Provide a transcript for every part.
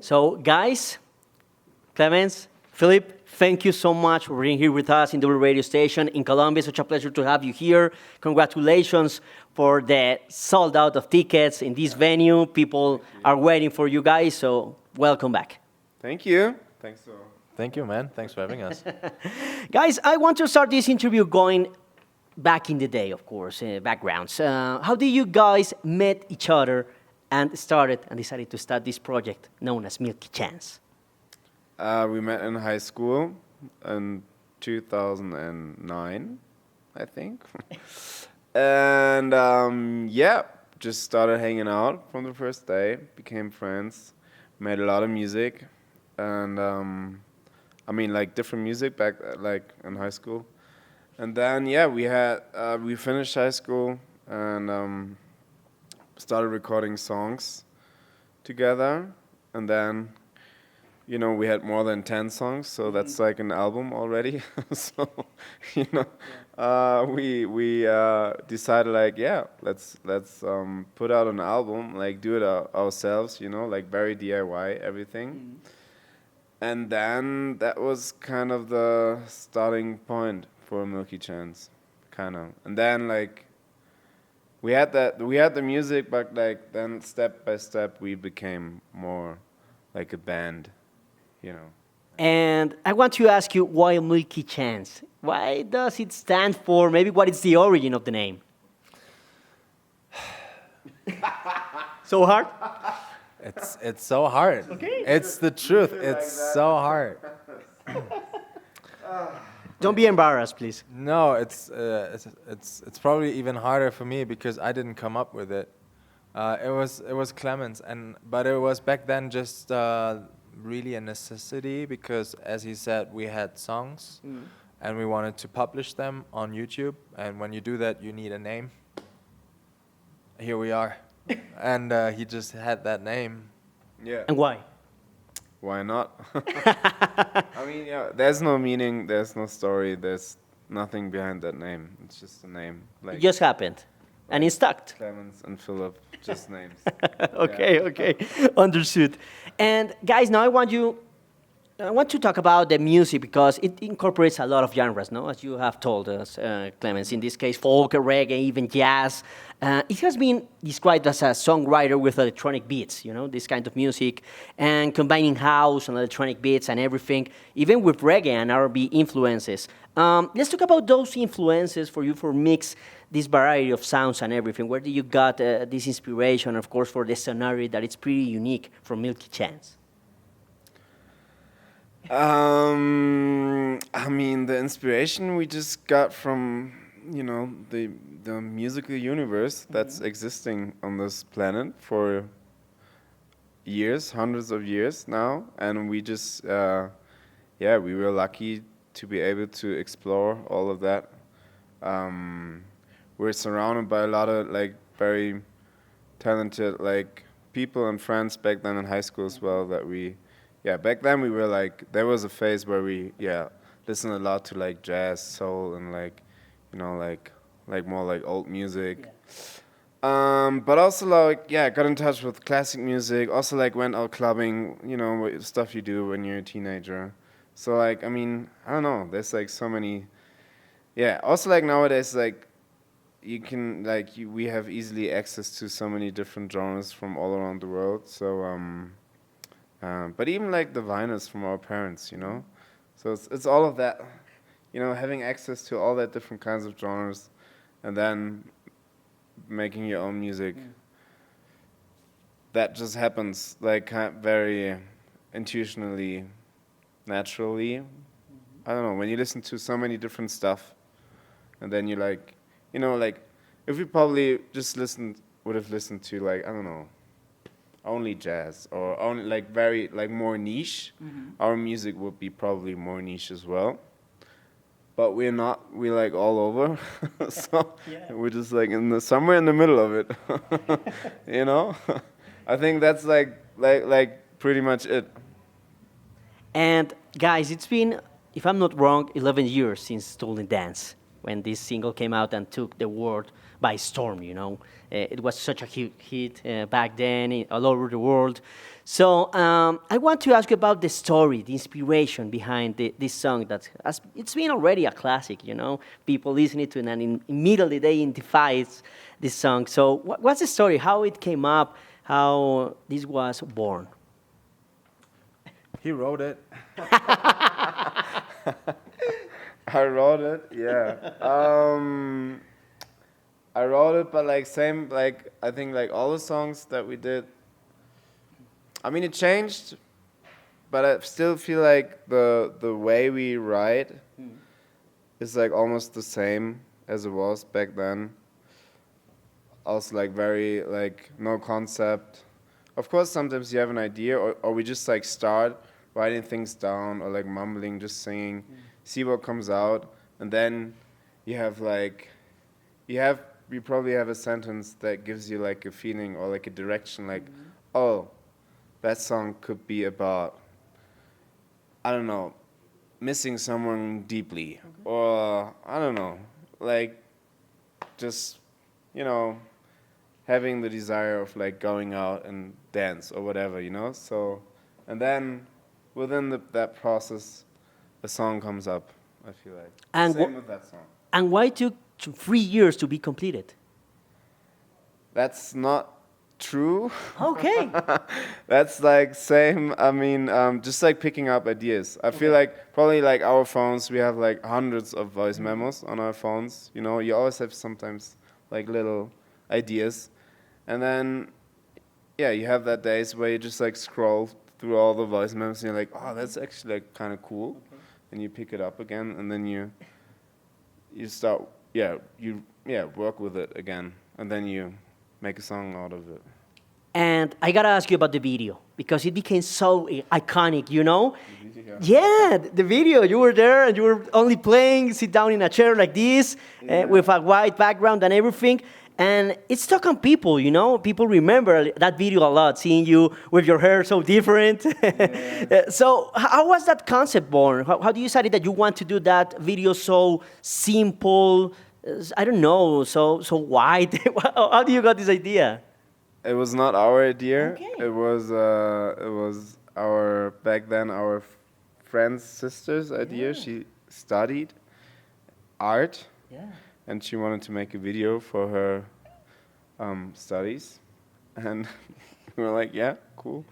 So, guys, Clemens, Philipp, thank you so much for being here with us in the radio station in Colombia. Such a pleasure to have you here. Congratulations for the sold out of tickets in this venue. People are waiting for you guys, so welcome back. Thank you. Thank you, man. Thanks for having us. Guys, I want to start this interview going back in the day, of course, backgrounds. How did you guys met each other and decided to start this project known as Milky Chance? We met in high school in 2009, I think. And just started hanging out from the first day, became friends, made a lot of music. And different music back in high school. And then, we finished high school and started recording songs together. And then, we had more than 10 songs, so that's like an album already. So, we decided let's put out an album, do it ourselves, very DIY, everything. And then that was kind of the starting point for Milky Chance, kind of. And then we had the music, but then step by step we became more like a band, And I want to ask you, why Milky Chance? Why does it stand for? Maybe what is the origin of the name? So hard? It's so hard. Okay. It's the truth. It's so hard. Don't be embarrassed, please. No, it's probably even harder for me because I didn't come up with it. It was Clemens, but it was back then just really a necessity because, as he said, we had songs and we wanted to publish them on YouTube. And when you do that, you need a name. Here we are. And he just had that name. Yeah. And why? Why not? There's no meaning, there's no story, there's nothing behind that name. It's just a name. It just happened. And it stuck. Clemens and Philipp, just names. Okay. Understood. And guys, now I want to talk about the music because it incorporates a lot of genres, no? As you have told us, Clemens. In this case, folk, reggae, even jazz. It has been described as a songwriter with electronic beats, this kind of music, and combining house and electronic beats and everything, even with reggae and R&B influences. Let's talk about those influences for you for mix this variety of sounds and everything. Where do you got this inspiration, of course, for the scenario that it's pretty unique from Milky Chance? The inspiration we just got from, the musical universe that's existing on this planet for years, hundreds of years now. And we just, we were lucky to be able to explore all of that. We're surrounded by a lot of, very talented, people and friends back then in high school as well that we... Yeah, back then we were there was a phase where we, listened a lot to jazz, soul, and more old music. Yeah. But also got in touch with classic music. Also went out clubbing, stuff you do when you're a teenager. So I don't know. There's so many. Yeah. Also nowadays you can we have easily access to so many different genres from all around the world. So. But even the vinyls from our parents, So it's all of that, having access to all that different kinds of genres and then making your own music. That just happens very intuitionally, naturally. I don't know, when you listen to so many different stuff and then you if we probably just would have listened to I don't know, only jazz or only very more niche, our music would be probably more niche as well. But we're not. We're all over, so we're just somewhere in the middle of it. I think that's pretty much it. And guys, it's been, if I'm not wrong, 11 years since Stolen Dance, when this single came out and took the world by storm. It was such a huge hit back then all over the world. So I want to ask you about the story, the inspiration behind this song. It's been already a classic, you know. People listening to it and immediately they identify this song. So what's the story? How it came up? How this was born? He wrote it. I wrote it, yeah. I wrote it, but like same, like I think like all the songs that we did. I mean, it changed, but I still feel like the way we write is like almost the same as it was back then. Also like very like no concept. Of course, sometimes you have an idea, or we just like start writing things down, or like mumbling, just singing, see what comes out, and then you have like, you probably have a sentence that gives you like a feeling or like a direction, like, oh, that song could be about, I don't know, missing someone deeply, or I don't know, like, just, you know, having the desire of like going out and dance or whatever, you know. So, and then within that process, a song comes up. I feel like And same with that song. And why it took 3 years to be completed? That's not true. Okay. That's like same. I mean, just like picking up ideas. I feel like probably like our phones, we have like hundreds of voice memos on our phones. You know, you always have sometimes like little ideas, and then yeah, you have that days where you just like scroll through all the voice memos and you're like, oh, that's actually like kind of cool, and you pick it up again, and then you start work with it again, and then you make a song out of it. And I gotta ask you about the video because it became so iconic, you know? Yeah, the video. You were there and you were only playing, sit down in a chair like this with a white background and everything. And it stuck on people, you know? People remember that video a lot, seeing you with your hair so different. So how was that concept born? How do you decide that you want to do that video so simple, I don't know, so wide? How do you got this idea? It was not our idea. Okay. It was our back then our friend's sister's idea. She studied art, and she wanted to make a video for her studies, and we were like, yeah, cool.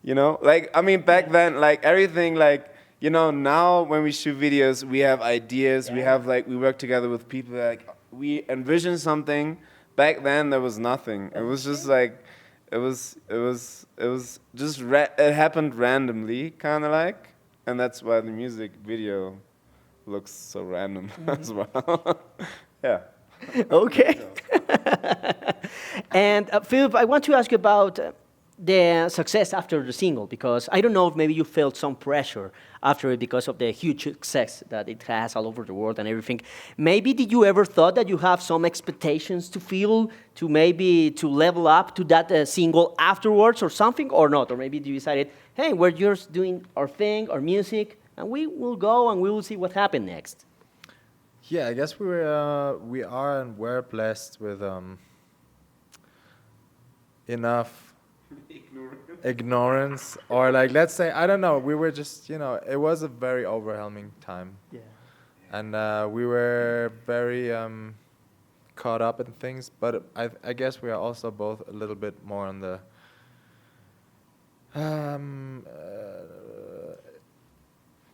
You know, like I mean, back then, like everything, like you know, now when we shoot videos, we have ideas. We have like we work together with people. Like we envision something. Back then there was nothing. It was just like, it was just it happened randomly, kind of like, and that's why the music video looks so random as well. Yeah. Okay. And Philipp, I want to ask you about the success after the single, because I don't know if maybe you felt some pressure after it because of the huge success that it has all over the world and everything. Maybe did you ever thought that you have some expectations to feel, to maybe to level up to that single afterwards or something, or not? Or maybe you decided, hey, we're just doing our thing, our music, and we will go and we will see what happens next. Yeah, I guess we are and we're blessed with enough ignorance, or like let's say, I don't know, we were just, you know, it was a very overwhelming time. Yeah. And we were very caught up in things, but I guess we are also both a little bit more on the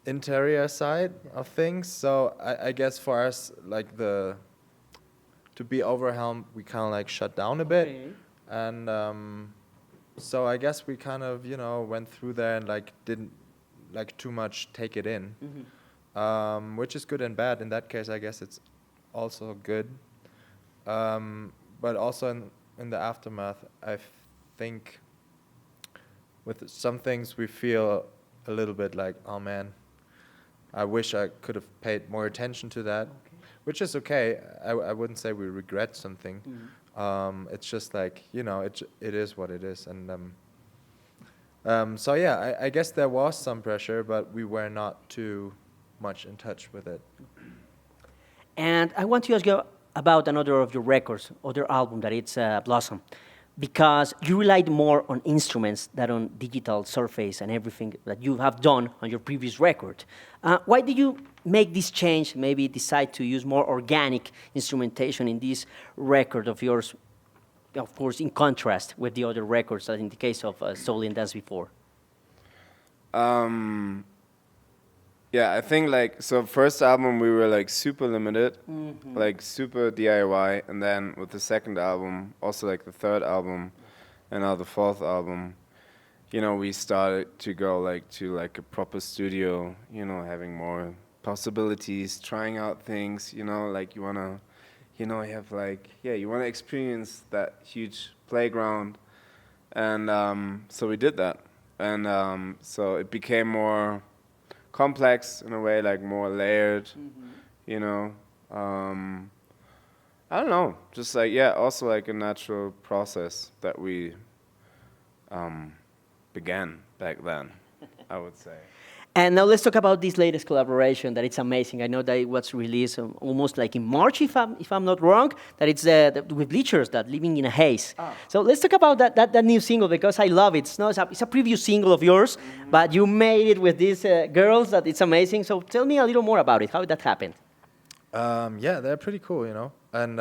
interior side of things. So I guess for us, like to be overwhelmed, we kind of like shut down a bit. Okay. And so I guess we kind of, you know, went through there and like didn't like too much take it in, which is good and bad. In that case, I guess it's also good. But also in the aftermath, I think with some things we feel a little bit like, oh man, I wish I could have paid more attention to that, which is okay. I wouldn't say we regret something. It's just like, you know, it is what it is. And so yeah, I guess there was some pressure, but we were not too much in touch with it. And I want to ask you about another of your records, other album, that it's Blossom. because you relied more on instruments than on digital surface and everything that you have done on your previous record. Why did you make this change, maybe decide to use more organic instrumentation in this record of yours, of course, in contrast with the other records, as in the case of Soul and Dance before? Yeah, I think like, so first album we were like super limited, like super DIY, and then with the second album, also like the third album, and now the fourth album, you know, we started to go like to like a proper studio, you know, having more possibilities, trying out things, you know, like you wanna, you know, you have like, yeah, you wanna experience that huge playground, and so we did that, and so it became more complex in a way, like more layered, you know. I don't know, just like, yeah, also like a natural process that we began back then, I would say. And now let's talk about this latest collaboration that it's amazing. I know that it was released almost like in March, if I'm not wrong, that it's with Bleachers, that Living in a Haze. Oh. So let's talk about that new single, because I love it. It's a previous single of yours, but you made it with these girls, that it's amazing. So tell me a little more about it, how that happened. Yeah, they're pretty cool, you know. And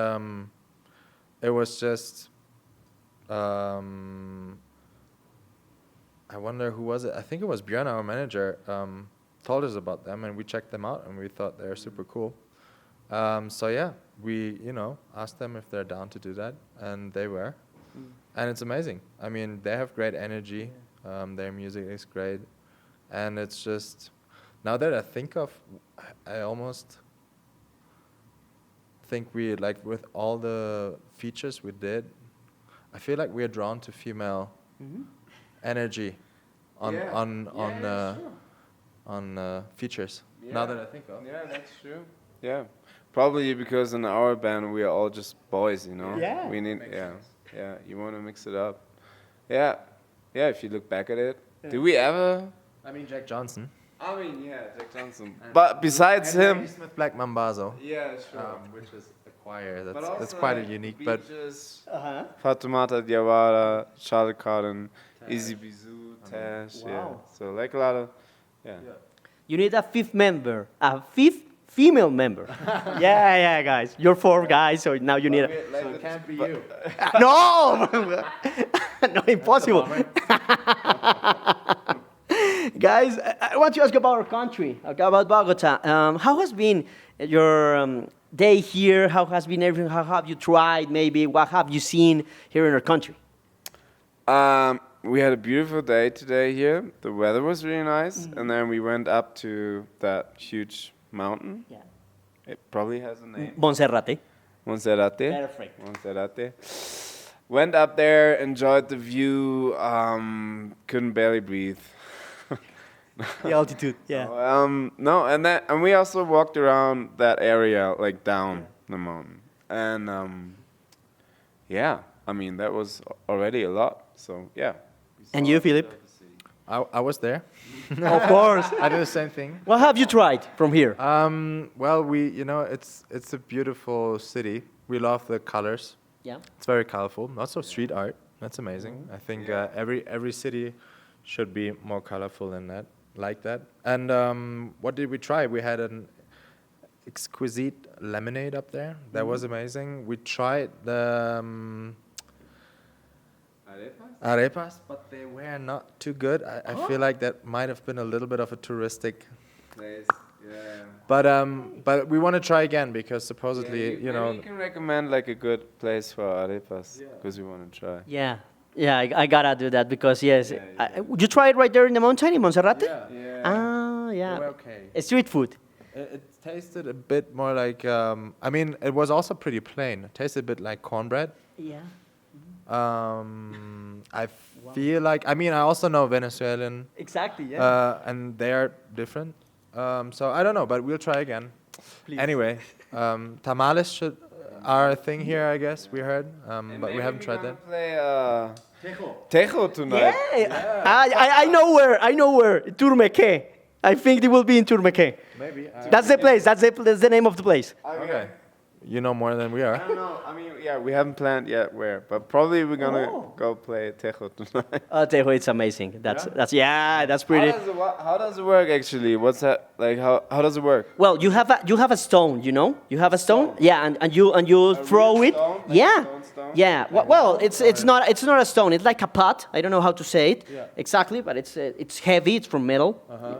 it was just... I wonder who was it. I think it was Björn, our manager, told us about them, and we checked them out, and we thought they're super cool. So yeah, we, you know, asked them if they're down to do that, and they were. And it's amazing. I mean, they have great energy. Their music is great, and it's just, now that I think of, I almost think we, like, with all the features we did, I feel like we're drawn to female energy on features. Yeah. Now that I think of. Yeah, that's true. Yeah, probably because in our band we are all just boys, you know. Yeah. We need, yeah. You want to mix it up. Yeah, yeah. If you look back at it, did we ever? I mean, Jack Johnson. I mean, yeah, Jack Johnson. But besides him, Randy Smith Black Mambazo. yeah, sure. Which is a choir. But That's also, quite a like, unique. the But Beaches, Uh-huh. Fatoumata Diawara, Charles Cotton, Easy Bizou, Tash, yeah. Wow. So like a lot of, yeah. You need a fifth member, a fifth female member. yeah, guys. You're four guys, so now you need a... so it can't be you. No! No, impossible. Guys, I want to ask about our country, about Bogota. How has been your day here? How has been everything? How have you tried, maybe? What have you seen here in our country? We had a beautiful day today here. The weather was really nice, and then we went up to that huge mountain. Yeah. It probably has a name. Monserrate. Monserrate. Perfect. Monserrate. Went up there, enjoyed the view. Couldn't barely breathe. The altitude, yeah. No, and we also walked around that area, like down the mountain, and yeah, I mean that was already a lot. So yeah. And you, Philipp? I was there. Of course. I did the same thing. What have you tried from here? Well, you know, it's a beautiful city. We love the colors. Yeah. It's very colorful. Lots of street art. That's amazing. I think every city should be more colorful than that, like that. And what did we try? We had an exquisite lemonade up there. That was amazing. We tried the arepas, but they were not too good. I feel like that might have been a little bit of a touristic Place, yeah. But we want to try again because supposedly, you know. You can recommend like a good place for arepas because we want to try. Yeah. Yeah, I gotta do that because, yes. Would you try it right there in the mountain in Monserrate? Yeah. Ah, yeah. They were okay. Street food. It tasted a bit more like, I mean, it was also pretty plain. It tasted a bit like cornbread. Yeah. I feel like, I mean, I also know Venezuelan. Exactly, yeah. And they are different. So I don't know, but we'll try again. Please. Anyway, tamales are a thing here, I guess, we heard. But we haven't tried that. Play Tejo tonight. Yeah. I know where. Turmeque. I think it will be in Turmeque. Maybe. That's the place. That's the name of the place. Okay. you know more than we I are. don't know. I mean, yeah, we haven't planned yet where, but probably we're gonna go play Tejo tonight. Tejo, it's amazing. That's that's How pretty. how does it work actually? What's that like? How does it work? Well, you have a stone, you know. You have a stone, yeah, and you throw real it, stone? Like yeah, stone? yeah. Well, it's not a stone. It's like a pot. I don't know how to say it exactly, but it's heavy. It's from metal,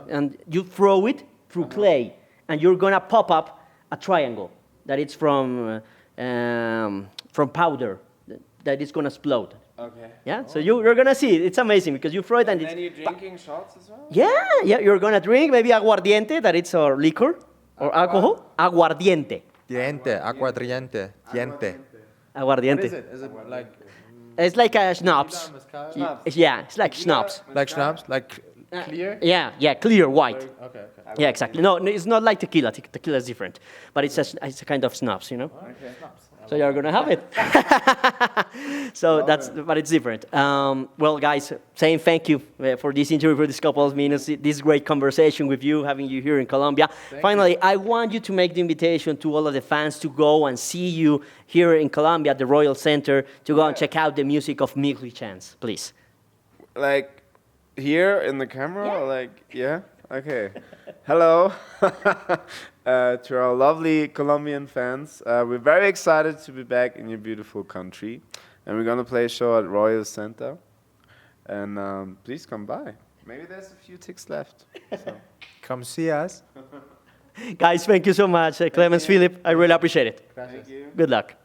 and you throw it through clay, and you're gonna pop up a triangle that it's from powder that is gonna explode. Okay. Yeah, so you're gonna see it. It's amazing because you throw it and And it's then you're drinking shots as well? yeah, you're gonna drink maybe aguardiente, that it's our liquor or alcohol. Aguardiente. Diente, aguardiente, diente. Aguardiente. What is it? Is it like It's like a schnapps. Yeah, it's like schnapps. like schnapps? Like clear? Yeah, clear white. Okay. Yeah, exactly. No, it's not like tequila. Tequila is different, but it's a kind of schnapps, you know. Okay. So you're gonna have it. So but it's different. Well, guys, saying thank you for this interview, for this couple of minutes, this great conversation with you, having you here in Colombia. Finally, I want you to make the invitation to all of the fans to go and see you here in Colombia at the Royal Center, to go and check out the music of Milky Chance, please. Like here in the camera? Or like yeah? Okay. Hello. To our lovely Colombian fans. We're very excited to be back in your beautiful country. And we're gonna play a show at Royal Center. And please come by. Maybe there's a few tickets left. So. Come see us. Guys, thank you so much. Clemens, Philipp, I really appreciate it. Thank you. Good luck.